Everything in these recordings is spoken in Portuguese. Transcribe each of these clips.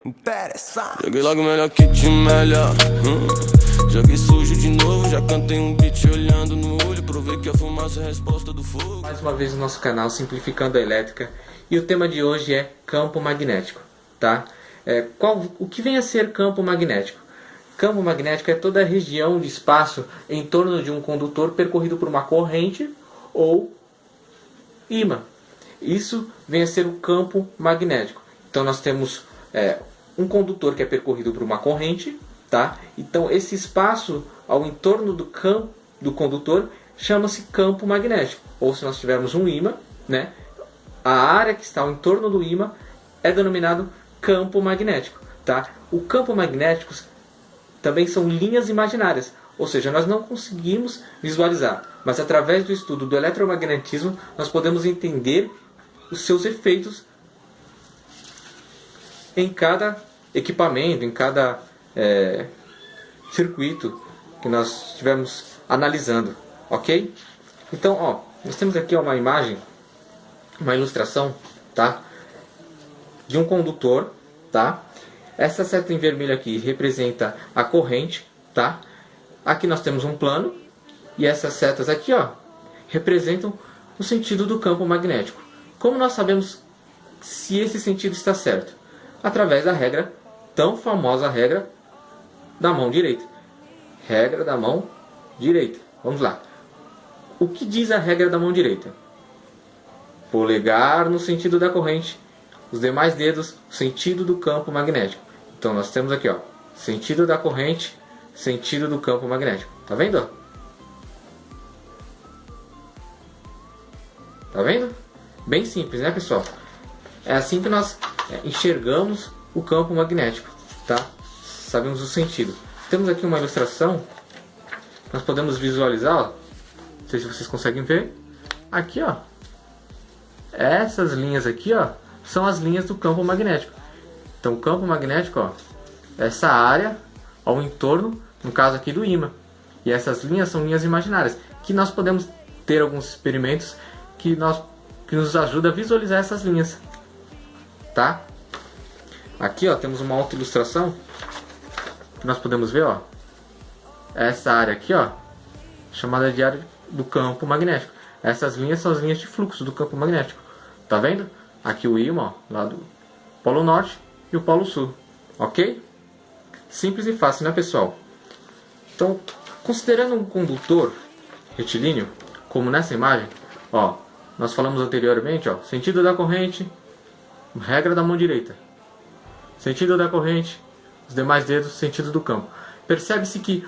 Interessante. Joguei logo melhor que te melhor. Joguei sujo de novo, já cantei um beat olhando no olho. Provei que a fumaça é a resposta do fogo. Mais uma vez no nosso canal Simplificando a Elétrica. E o tema de hoje é campo magnético, tá? O que vem a ser campo magnético? Campo magnético é toda a região de espaço em torno de um condutor percorrido por uma corrente ou ímã. Isso vem a ser o campo magnético. Então nós temos um condutor que é percorrido por uma corrente, tá? Então esse espaço ao entorno do campo do condutor chama-se campo magnético. Ou se nós tivermos um ímã, né? A área que está ao entorno do ímã é denominado campo magnético, tá? O campo magnético também são linhas imaginárias, ou seja, nós não conseguimos visualizar, mas através do estudo do eletromagnetismo nós podemos entender os seus efeitos em cada equipamento, em cada circuito que nós estivermos analisando, ok? Então, ó, nós temos aqui uma imagem, uma ilustração, tá? De um condutor, tá? Essa seta em vermelho aqui representa a corrente, tá? Aqui nós temos um plano e essas setas aqui, ó, representam o sentido do campo magnético. Como nós sabemos se esse sentido está certo? Através da regra, tão famosa regra da mão direita. Regra da mão direita. Vamos lá. O que diz a regra da mão direita? Polegar no sentido da corrente, os demais dedos no sentido do campo magnético. Então nós temos aqui, ó, sentido da corrente, sentido do campo magnético. Tá vendo? Tá vendo? Bem simples, né, pessoal? É assim que nós enxergamos o campo magnético, tá? Sabemos o sentido. Temos aqui uma ilustração. Nós podemos visualizar, ó. Não sei se vocês conseguem ver. Aqui, ó. Essas linhas aqui, ó, são as linhas do campo magnético. Então, o campo magnético, ó, essa área ao entorno, no caso aqui do ímã. E essas linhas são linhas imaginárias, que nós podemos ter alguns experimentos que nos ajuda a visualizar essas linhas, tá? Aqui, ó, temos uma outra ilustração que nós podemos ver, ó, essa área aqui, ó, chamada de área do campo magnético. Essas linhas são as linhas de fluxo do campo magnético. Tá vendo? Aqui o ímã, ó, lá do Polo Norte e o Polo Sul. Ok? Simples e fácil, né, pessoal? Então, considerando um condutor retilíneo, como nessa imagem, ó, nós falamos anteriormente, ó, sentido da corrente, regra da mão direita. Sentido da corrente, os demais dedos, sentido do campo. Percebe-se que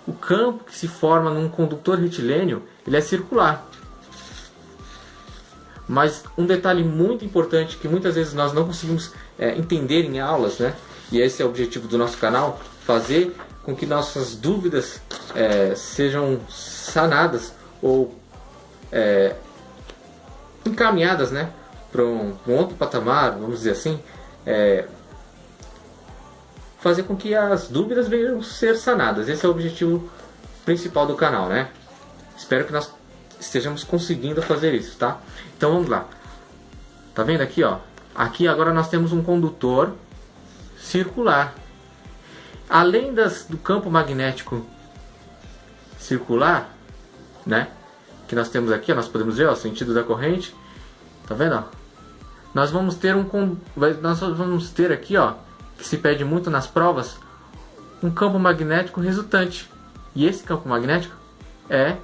o campo que se forma num condutor retilíneo, ele é circular. Mas um detalhe muito importante que muitas vezes nós não conseguimos entender em aulas, né? E esse é o objetivo do nosso canal, fazer com que nossas dúvidas sejam sanadas ou encaminhadas, né, para um outro patamar, vamos dizer assim, fazer com que as dúvidas venham ser sanadas. Esse é o objetivo principal do canal, né? Espero que nós estejamos conseguindo fazer isso, tá? Então vamos lá. Tá vendo aqui, ó? Aqui agora nós temos um condutor circular. Além do campo magnético circular, né? Que nós temos aqui, ó, nós podemos ver, ó, sentido da corrente. Tá vendo, ó? Nós vamos ter aqui, ó, que se pede muito nas provas, um campo magnético resultante. E esse campo magnético é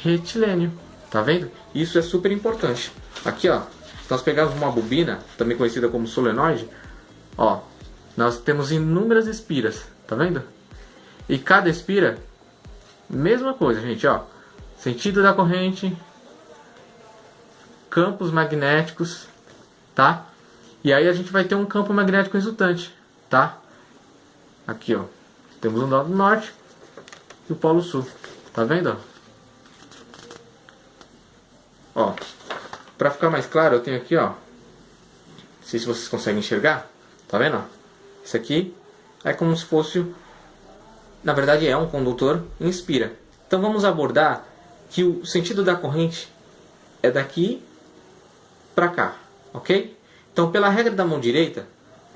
retilíneo. Tá vendo? Isso é super importante. Aqui, ó, se nós pegarmos uma bobina, também conhecida como solenoide, ó, nós temos inúmeras espiras, tá vendo? E cada espira, mesma coisa, gente, ó, sentido da corrente, campos magnéticos, tá? E aí a gente vai ter um campo magnético resultante, tá? Aqui, ó, temos o Polo Norte e o Polo Sul, tá vendo, ó? Ó, para ficar mais claro, eu tenho aqui, ó, não sei se vocês conseguem enxergar, tá vendo? Isso aqui é como se fosse, na verdade é um condutor em espira. Então vamos abordar que o sentido da corrente é daqui para cá, ok? Então pela regra da mão direita,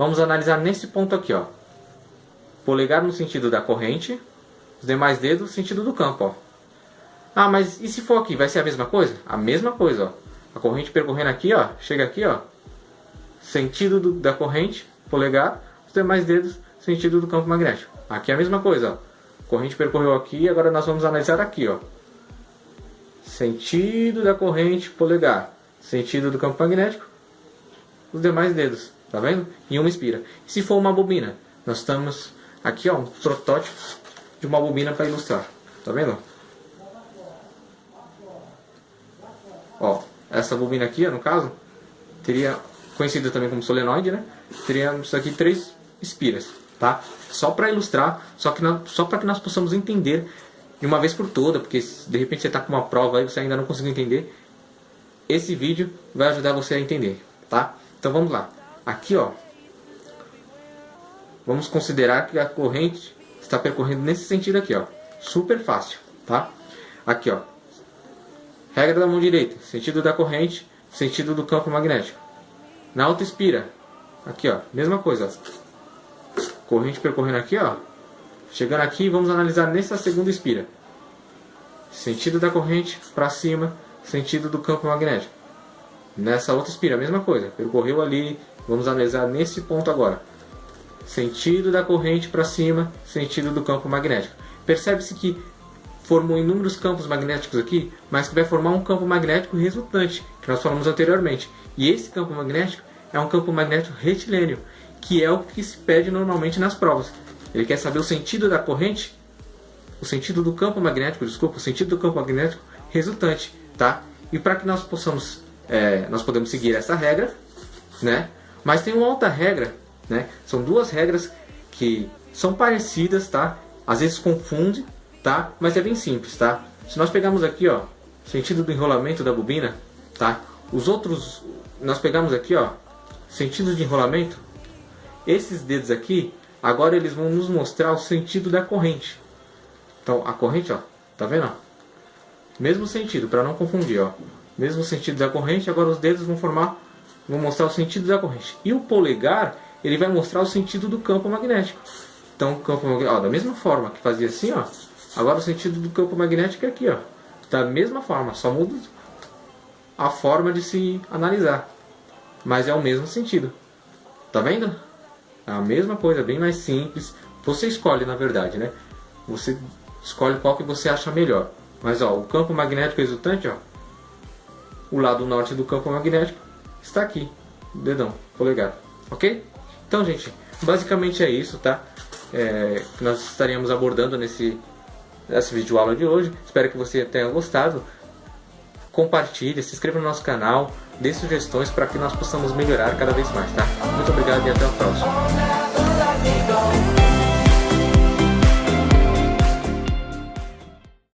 Vamos analisar nesse ponto aqui, ó. Polegar no sentido da corrente, os demais dedos no sentido do campo, ó. Ah, mas e se for aqui? Vai ser a mesma coisa? A mesma coisa, ó. A corrente percorrendo aqui, ó. Chega aqui, ó. Sentido da corrente, polegar, os demais dedos, sentido do campo magnético. Aqui é a mesma coisa, ó. Corrente percorreu aqui, agora nós vamos analisar aqui, ó. Sentido da corrente, polegar, sentido do campo magnético, os demais dedos, tá vendo? E uma espira. E se for uma bobina? Nós estamos aqui, ó, um protótipo de uma bobina para ilustrar, tá vendo? Ó, essa bobina aqui, ó, no caso, teria, conhecida também como solenoide, né? Teríamos aqui 3 espiras, tá? Só para ilustrar, só para que nós possamos entender de uma vez por toda, porque de repente você está com uma prova aí e você ainda não conseguiu entender, esse vídeo vai ajudar você a entender, tá? Então vamos lá. Aqui, ó, vamos considerar que a corrente está percorrendo nesse sentido aqui, ó. Super fácil, tá? Aqui, ó. Regra da mão direita, sentido da corrente, sentido do campo magnético. Na outra espira, aqui, ó, mesma coisa, ó. Corrente percorrendo aqui, ó. Chegando aqui, vamos analisar nessa segunda espira. Sentido da corrente para cima, sentido do campo magnético. Nessa outra espira, a mesma coisa. Percorreu ali, vamos analisar nesse ponto agora. Sentido da corrente para cima, sentido do campo magnético. Percebe-se que formou inúmeros campos magnéticos aqui, mas que vai formar um campo magnético resultante, que nós falamos anteriormente. E esse campo magnético é um campo magnético retilíneo, que é o que se pede normalmente nas provas. Ele quer saber o sentido da corrente, o sentido do campo magnético, desculpa, o sentido do campo magnético resultante, tá? E para que nós possamos, nós podemos seguir essa regra, né? Mas tem uma outra regra, né? São 2 regras que são parecidas, tá? Às vezes confunde, tá? Mas é bem simples, tá? Se nós pegarmos aqui, ó, sentido do enrolamento da bobina, tá? Os outros, nós pegamos aqui, ó, sentido de enrolamento. Esses dedos aqui, agora eles vão nos mostrar o sentido da corrente. Então, a corrente, ó, tá vendo? Ó? Mesmo sentido, para não confundir, ó. Mesmo sentido da corrente, agora os dedos vão mostrar o sentido da corrente. E o polegar, ele vai mostrar o sentido do campo magnético. Então, o campo magnético, ó, da mesma forma que fazia assim, ó. Agora o sentido do campo magnético é aqui, ó. Da mesma forma, só muda a forma de se analisar. Mas é o mesmo sentido. Tá vendo? É a mesma coisa, bem mais simples. Você escolhe, na verdade, né? Você escolhe qual que você acha melhor. Mas, ó, o campo magnético resultante, ó. O lado norte do campo magnético está aqui. Dedão, polegar. Ok? Então, gente, basicamente é isso, tá? Que nós estaríamos abordando nessa videoaula de hoje. Espero que você tenha gostado. Compartilhe, se inscreva no nosso canal, dê sugestões para que nós possamos melhorar cada vez mais, tá? Muito obrigado e até a próxima.